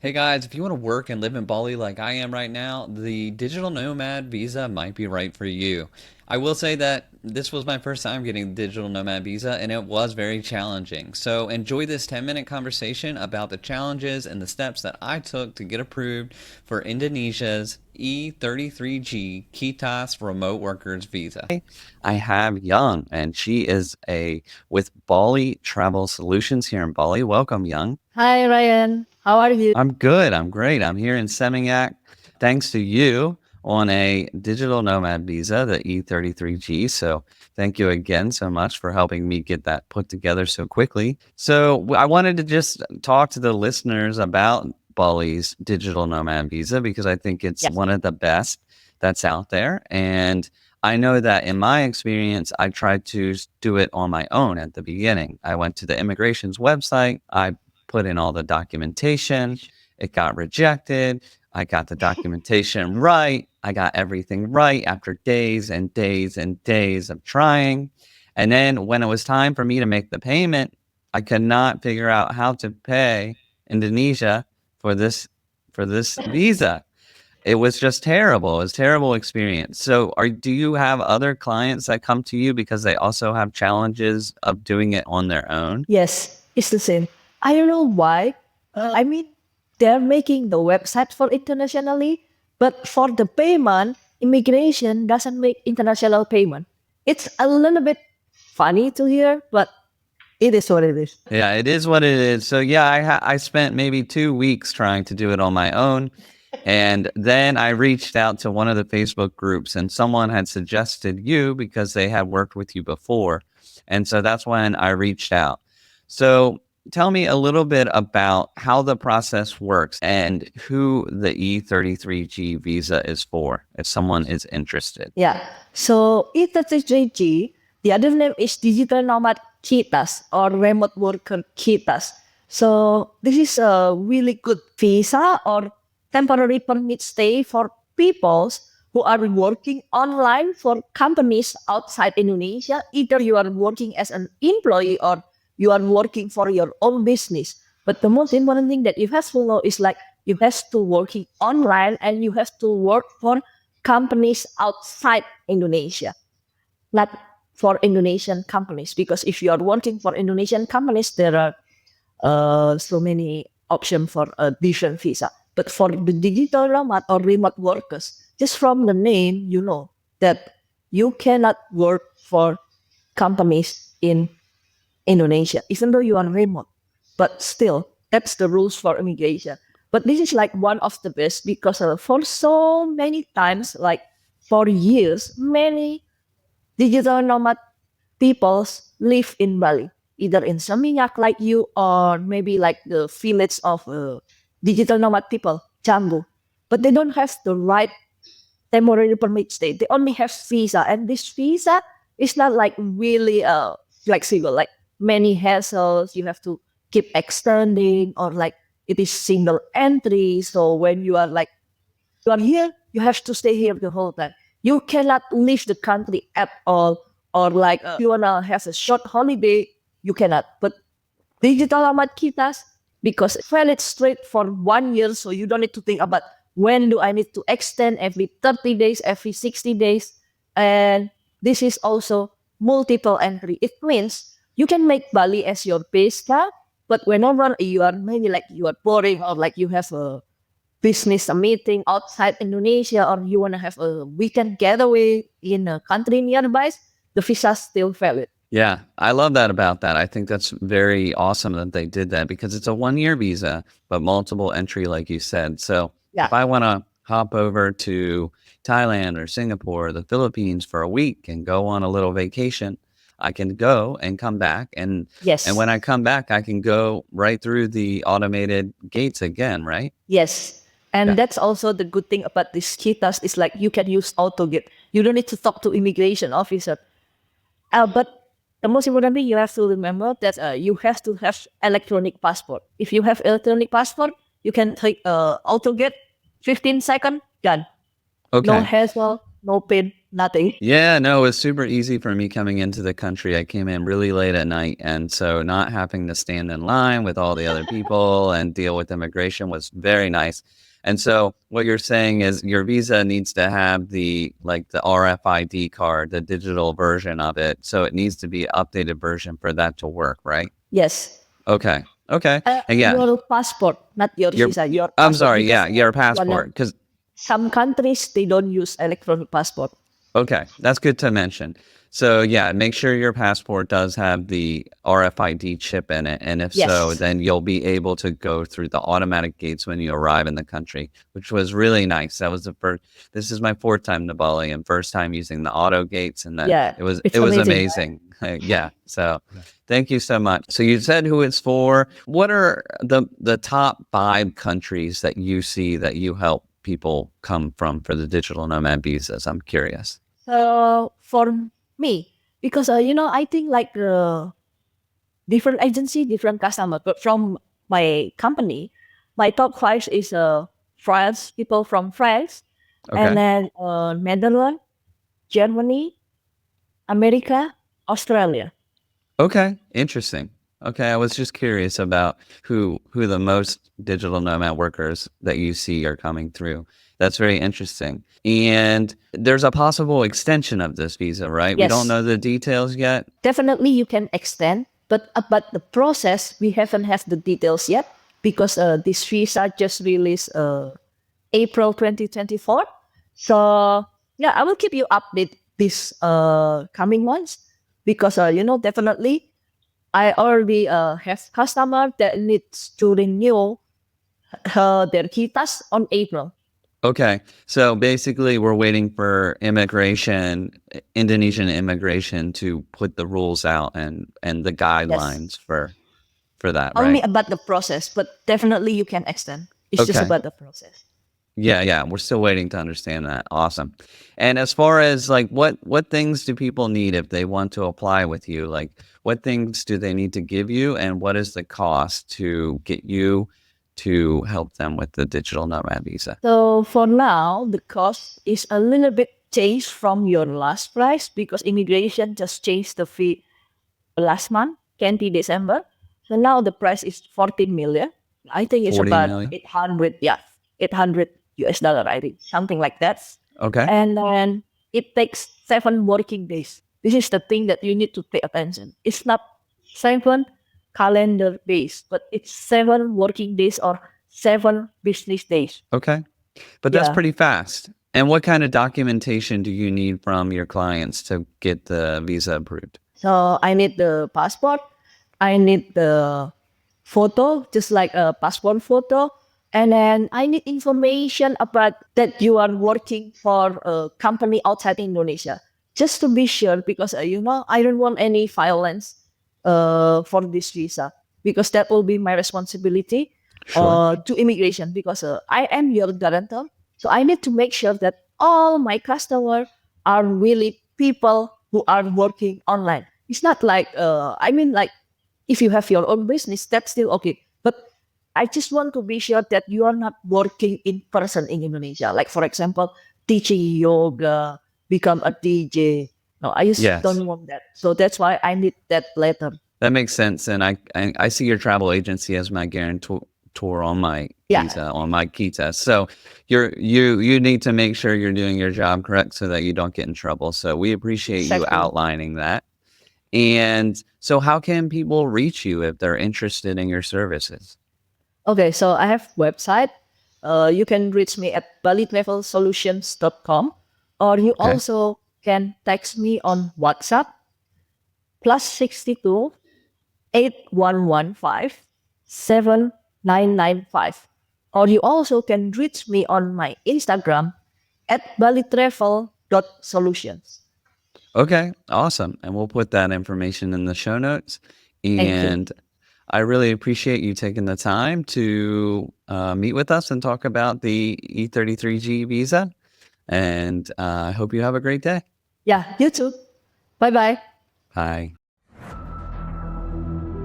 Hey guys, if you want to work and live in Bali like I am right now, the digital nomad visa might be right for you. I will say that this was my first time getting the digital nomad visa and it was very challenging. So enjoy this 10-minute conversation about the challenges and the steps that I took to get approved for Indonesia's E33G Kitas Remote Workers Visa. I have Young, and she is a with Bali Travel Solutions here in Bali. Welcome, Young. Hi Ryan, how are you? I'm good. I'm great. I'm here in Seminyak, thanks to you on a digital nomad visa, the E33G. So thank you again so much for helping me get that put together so quickly. So I wanted to just talk to the listeners about Bali's digital nomad visa because I think it's Yes. one of the best that's out there. And I know that in my experience, I tried to do it on my own at the beginning. I went to the immigration's website. I put in all the documentation. It got rejected. I got the documentation right. I got everything right after days and days and days of trying. And then when it was time for me to make the payment, I could not figure out how to pay Indonesia for this visa. It was just terrible. It was a terrible experience. So, do you have other clients that come to you because they also have challenges of doing it on their own? Yes, it's the same. I don't know why. I mean, they're making the website for internationally, but for the payment, immigration doesn't make international payment. It's a little bit funny to hear, but it is what it is. Yeah, it is what it is. So yeah, I spent maybe 2 weeks trying to do it on my own, and then I reached out to one of the Facebook groups, and someone had suggested you because they had worked with you before, and so that's when I reached out. So tell me a little bit about how the process works and who the E33G visa is for, if someone is interested. Yeah. So E33G, the other name is Digital Nomad Kitas or Remote Worker Kitas. So this is a really good visa or temporary permit stay for people who are working online for companies outside Indonesia. Either you are working as an employee or you are working for your own business. But the most important thing that you have to know is like you have to working online and you have to work for companies outside Indonesia, not for Indonesian companies. Because if you are working for Indonesian companies, there are so many options for a different visa. But for the digital nomad or remote workers, just from the name, you know that you cannot work for companies in Indonesia, even though you are remote. But still, that's the rules for immigration. But this is like one of the best because for so many times, like for years, many digital nomad peoples live in Bali, either in Seminyak like you or maybe like the village of digital nomad people, Jambu. But they don't have the right temporary permit stay. They only have visa, and this visa is not like really flexible. Like many hassles, you have to keep extending, or like it is single entry. So when you are like you are here, you have to stay here the whole time. You cannot leave the country at all, or like if you wanna have a short holiday, you cannot. But digital amat kitas because valid straight for 1 year, so you don't need to think about when do I need to extend every 30 days, every 60 days. And this is also multiple entry. It means you can make Bali as your base camp, but whenever you are maybe like you are boring or like you have a business a meeting outside Indonesia or you want to have a weekend getaway in a country nearby, the visa is still valid. Yeah, I love that about that. I think that's very awesome that they did that because it's a 1 year visa, but multiple entry, like you said. So Yeah. if I want to hop over to Thailand or Singapore or the Philippines for a week and go on a little vacation, I can go and come back. And Yes. when I come back, I can go right through the automated gates again, right? Yes. And Yeah. that's also the good thing about this KITAS is like you can use AutoGate. You don't need to talk to immigration officer. But the most important thing you have to remember that you have to have electronic passport. If you have electronic passport, you can take AutoGate, 15 seconds, done. No Okay. hassle. no pain, nothing. Yeah, no, it was super easy for me coming into the country. I came in really late at night, and so not having to stand in line with all the other people and deal with immigration was very nice. And so what you're saying is your visa needs to have the RFID card, the digital version of it. So it needs to be an updated version for that to work, right? Yes. Okay. Okay. And yeah, Your passport, not your your visa, your I'm passport. sorry, Because yeah, your one of passport. Because some countries they don't use electronic passport. okay, that's good to mention. So yeah, make sure your passport does have the RFID chip in it, and if so, Yes. then you'll be able to go through the automatic gates when you arrive in the country, which was really nice. That was the first. This is my fourth time to Bali and first time using the auto gates, and that Yeah. It's it was amazing. amazing. Yeah. So thank you so much. So you said who it's for. What are the top 5 countries that you see that you help people come from for the digital nomad visas? I'm curious. So for me, because I think like different agency, different customer. But from my company, my top 5 is France, people from France, and Okay. then Netherlands, Germany, America, Australia. Okay. Interesting. Okay. I was just curious about who the most digital nomad workers that you see are coming through. That's very interesting. And there's a possible extension of this visa, right? We don't Yes, know the details yet. definitely you can extend, but the process we haven't have the details yet because this visa just released April 2024. So yeah, I will keep you updated this coming months because definitely I already have customer that needs to renew their kitas on April. Okay. So basically we're waiting for immigration, Indonesian immigration to put the rules out and the Yes, guidelines for that, only right? about the process, but definitely you can extend. It's just Okay. about the process. Yeah, yeah, we're still waiting to understand that. Awesome. And as far as like what things do people need if they want to apply with you? Like what things do they need to give you and what is the cost to get you to help them with the digital nomad visa? So for now, the cost is a little bit changed from your last price because immigration just changed the fee last month, 20 December. So now the price is 14 million. I think it's 40 about million? 800, yeah, 800 US dollar, I think, something like that. Okay. And then it takes 7 working days. This is the thing that you need to pay attention. It's not 7 calendar days, but it's 7 working days or 7 business days. Okay. But that's Yeah. pretty fast. And what kind of documentation do you need from your clients to get the visa approved? So I need the passport. I need the photo, just like a passport photo. And then I need information about that you are working for a company outside Indonesia. Just to be sure, because I don't want any violence for this visa, because that will be my responsibility Sure. to immigration, because I am your guarantor. So I need to make sure that all my customers are really people who are working online. It's not like like if you have your own business, that's still okay. But I just want to be sure that you are not working in person in Indonesia. Like for example, teaching yoga, become a DJ. No, I just Yes. don't want that. So that's why I need that letter. That makes sense. And I see your travel agency as my guarantor on my Yeah, visa, on my kita. So you need to make sure you're doing your job correct so that you don't get in trouble. So we appreciate you exactly. outlining that. And so how can people reach you if they're interested in your services? Okay, so I have website. You can reach me at balitravel.solutions.com, or you Okay. also can text me on WhatsApp +62 8115 7995. Or you also can reach me on my Instagram at balitravel.solutions. Okay. Awesome. And we'll put that information in the show notes. Thank you. And I really appreciate you taking the time to meet with us and talk about the E33G visa. And I hope you have a great day. Yeah, you too. Bye bye. Bye.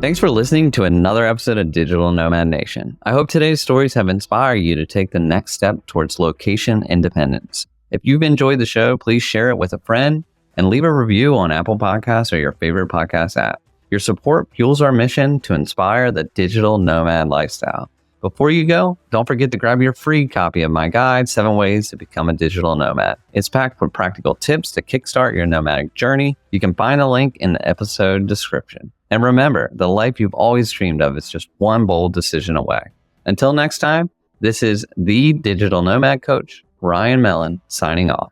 Thanks for listening to another episode of Digital Nomad Nation. I hope today's stories have inspired you to take the next step towards location independence. If you've enjoyed the show, please share it with a friend and leave a review on Apple Podcasts or your favorite podcast app. Your support fuels our mission to inspire the digital nomad lifestyle. Before you go, don't forget to grab your free copy of my guide, 7 Ways to Become a Digital Nomad. It's packed with practical tips to kickstart your nomadic journey. You can find a link in the episode description. And remember, the life you've always dreamed of is just one bold decision away. Until next time, this is the Digital Nomad Coach, Ryan Mellon, signing off.